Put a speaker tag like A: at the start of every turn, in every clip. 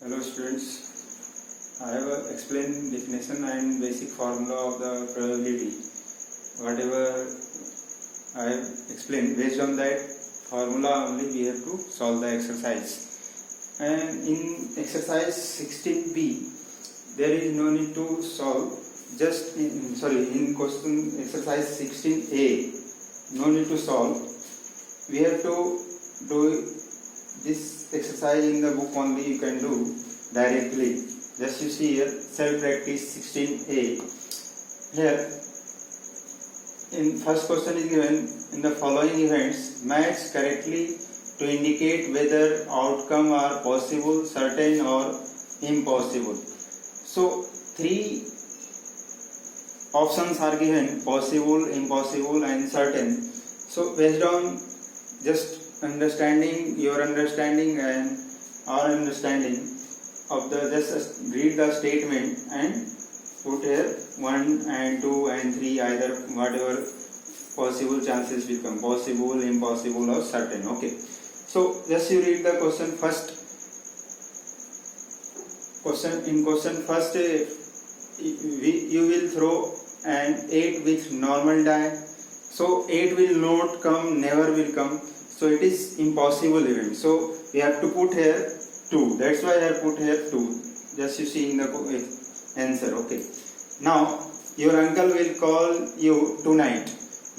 A: Hello students, I have explained definition and basic formula of the probability. Whatever I have explained, based on that formula only we have to solve the exercise. And in exercise 16b, there is no need to solve. In question exercise 16a, no need to solve. We have to do this exercise in the book only. You can do directly. Just you see here, self practice 16a. Here in first question is given, in the following events match correctly to indicate whether outcome are possible, certain or impossible. So three options are given: possible, impossible and certain. So based on just your understanding and our understanding of the, just read the statement and put here 1 and 2 and 3, either whatever possible chances will come: possible, impossible or certain. Okay, so just you read the question first. You will throw an 8 with normal die. So 8 will not come, never will come. So it is impossible event. So we have to put here 2. That's why I have put here 2. Just you see in the answer. Okay. Now your uncle will call you tonight.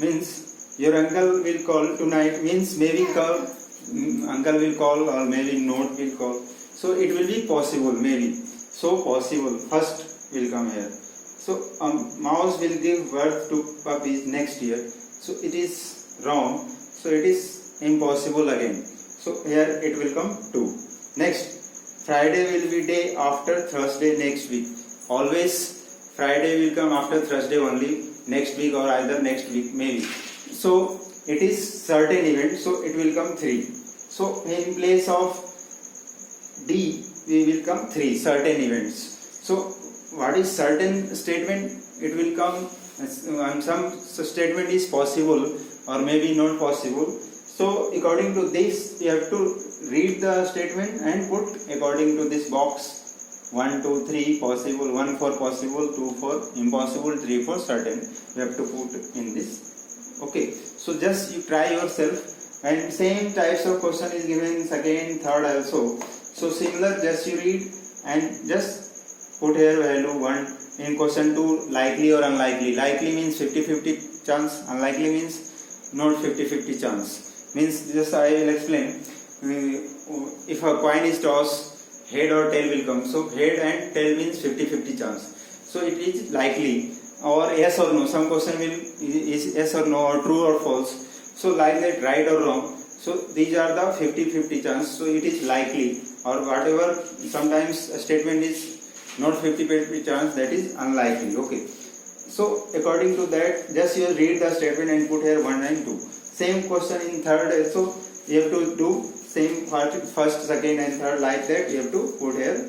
A: Means your uncle will call tonight. Means maybe uncle will call or maybe not will call. So it will be possible maybe. So possible first will come here. So mouse will give birth to puppies next year. So it is wrong. So it is impossible again. So here it will come 2. Next, Friday will be day after Thursday next week. Always Friday will come after Thursday only, next week or either next week maybe. So it is certain event. So it will come 3. So in place of D we will come 3 certain events. So what is certain statement? It will come some statement is possible or maybe not possible. So according to this, you have to read the statement and put according to this box: 1, 2, 3 possible, 1 for possible, 2 for impossible, 3 for certain. You have to put in this. Okay. So just you try yourself, and same types of question is given second, third also. So similar, just you read and just put here value 1. In question 2, likely or unlikely. Likely means 50-50 chance. Unlikely means not 50-50 chance. Means just I will explain. If a coin is tossed, head or tail will come. So head and tail means 50-50 chance. So it is likely. Or yes or no. Some question will is yes or no or true or false. So like that, right or wrong. So these are the 50-50 chance. So it is likely, or whatever. Sometimes a statement is not 50-50 chance, that is unlikely. Okay. So according to that, just you read the statement and put here 1 and 2. Same question in third also. You have to do same first, second and third, like that. You have to put here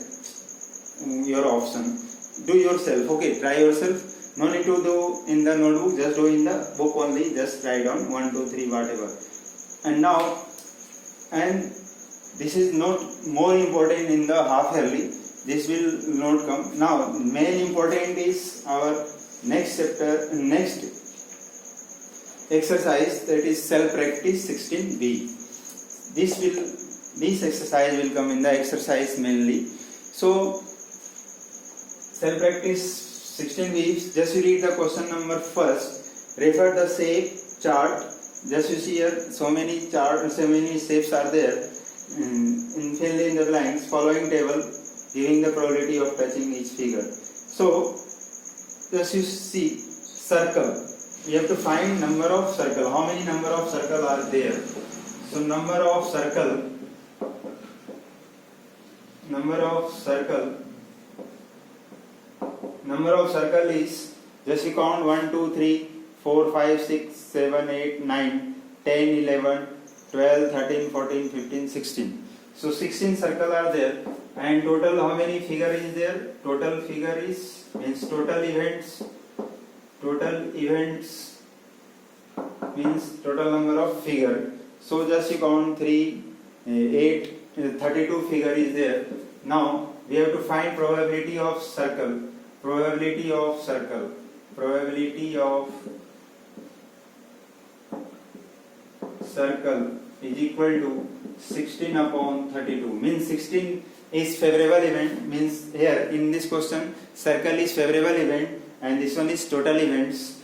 A: your option. Do yourself. Okay. Try yourself. No need to do in the notebook. Just do in the book only. Just write down 1, 2, 3, whatever. And now, and this is not more important in the half yearly. This will not come. Now, main important is our next chapter, next exercise, that is self practice 16b. This exercise will come in the exercise mainly. So self practice 16b, just you read the question number first. Refer the shape chart. Just you see here, so many shapes are there. In fill in the blanks. Following table giving the probability of touching each figure. So just you see circle. You have to find number of circle. How many number of circle are there? So number of circle is, just you count 1, 2, 3, 4, 5, 6, 7, 8, 9, 10, 11, 12, 13, 14, 15, 16. So 16 circle are there. And total how many figure is there? Total figure is, means total events means total number of figure. So just you count 3, 8, 32 figure is there. Now we have to find probability of circle. Probability of circle. Probability of circle is equal to 16 upon 32. Means 16 is favorable event. Means here in this question circle is favorable event and this one is total events.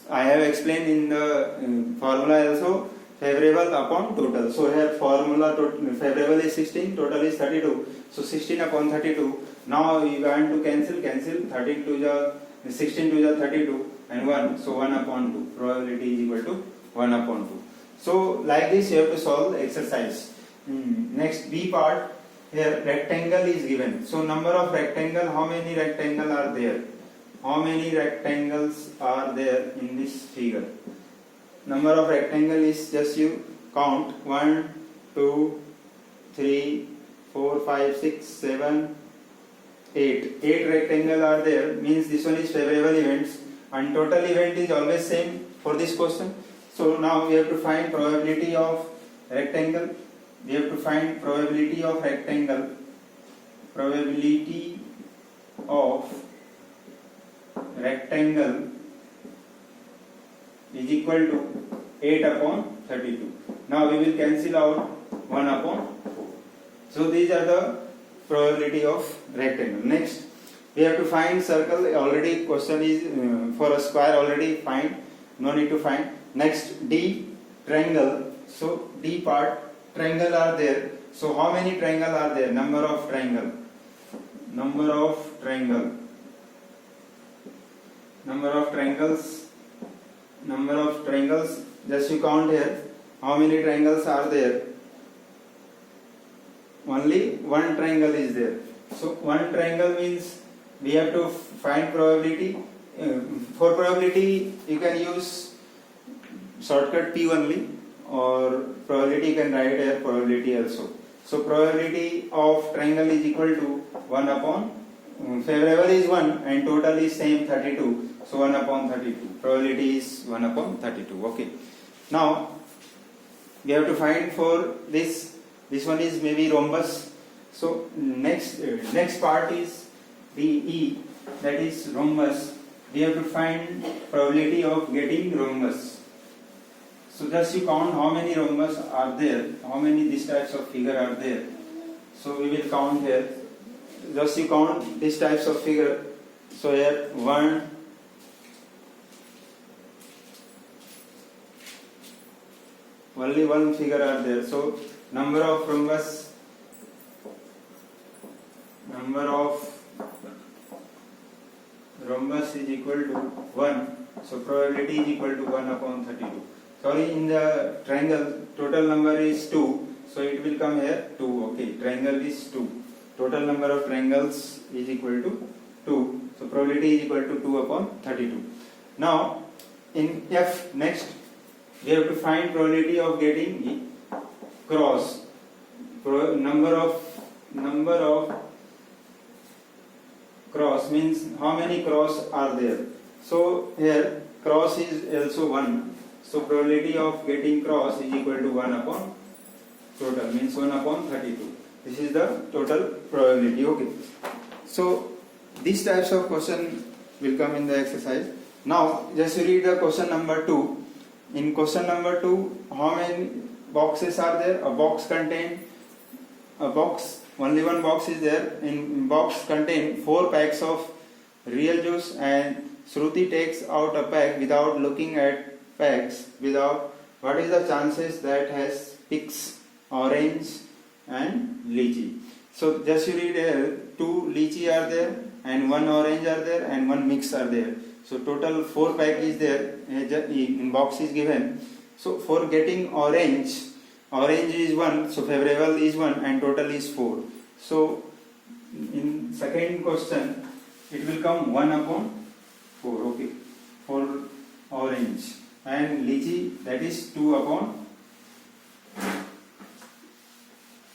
A: I have explained in the formula also, favorable upon total. So here formula favorable is 16, total is 32. So 16 upon 32. Now we want to cancel 13 to the 16 to the 32 and 1. So 1 upon 2. Probability is equal to 1 upon 2. So like this you have to solve the exercise. Next B part, here rectangle is given. So number of rectangle, how many rectangle are there? How many rectangles are there in this figure? Number of rectangle is, just you count, 1, 2, 3, 4, 5, 6, 7, 8. 8 rectangle are there, means this one is favorable events and total event is always same for this question. So now we have to find probability of rectangle. We have to find probability of rectangle. Probability of rectangle is equal to 8 upon 32. Now we will cancel out 1 upon 4. So these are the probability of rectangle. Next we have to find circle. Already question is for a square already find, no need to find. Next D, triangle. So D part, triangle are there. So how many triangle are there? Number of triangle. Number of triangle. Number of triangles. Number of triangles. Just you count here. How many triangles are there? Only one triangle is there. So one triangle means we have to find probability. For probability you can use shortcut P only, or probability you can write here probability also. So probability of triangle is equal to 1 upon favorable is 1 and total is same 32. So 1 upon 32. Probability is 1 upon 32. Okay. Now we have to find for this. This one is maybe rhombus. So next part is the E, that is rhombus. We have to find probability of getting rhombus. So just you count how many rhombus are there, how many these types of figure are there. So we will count here. Just you count these types of figure. So here 1, only one figure are there. So number of rhombus is equal to 1. So probability is equal to 1 upon 32. Sorry, in the triangle total number is 2. So it will come here 2. Okay, triangle is 2. Total number of triangles is equal to 2. So probability is equal to 2 upon 32. Now in F, next we have to find probability of getting cross. Number of cross means how many cross are there. So here cross is also 1. So probability of getting cross is equal to 1 upon total, means 1 upon 32. This is the total probability. Okay. So these types of question will come in the exercise. Now just read the question number 2. In question number 2, how many boxes are there? A box contain only one box is there. In box contain 4 packs of real juice and Shruti takes out a pack without looking at packs. What is the chances that has picks orange and lychee? So just you read here, 2 lychee are there and 1 orange are there and 1 mix are there. So total 4 pack is there, in box is given. So for getting orange is 1, so favorable is 1 and total is 4. So in second question it will come 1 upon 4. Okay, for orange. And lychee, that is 2 upon,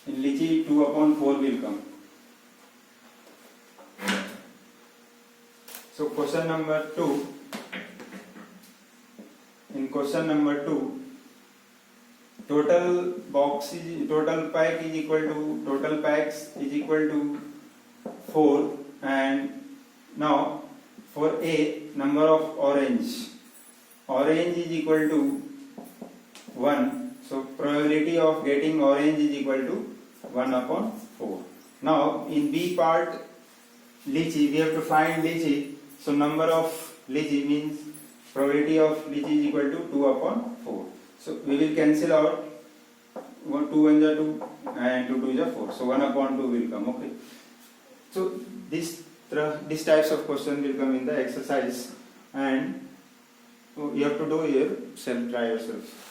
A: in lychee 2 upon 4 will come. So question number 2, in question number 2, total pack is equal to, total packs is equal to 4, and now for A, number of orange is equal to 1, so probability of getting orange is equal to 1 upon 4. Now in B part, lychee, we have to find lychee, so number of lychee means probability of lychee is equal to 2 upon 4. So we will cancel out 2 1 is 2 and 2 2 is 4, so 1 upon 2 will come. Okay, so this types of question will come in the exercise, and you have to do yourself, try yourself.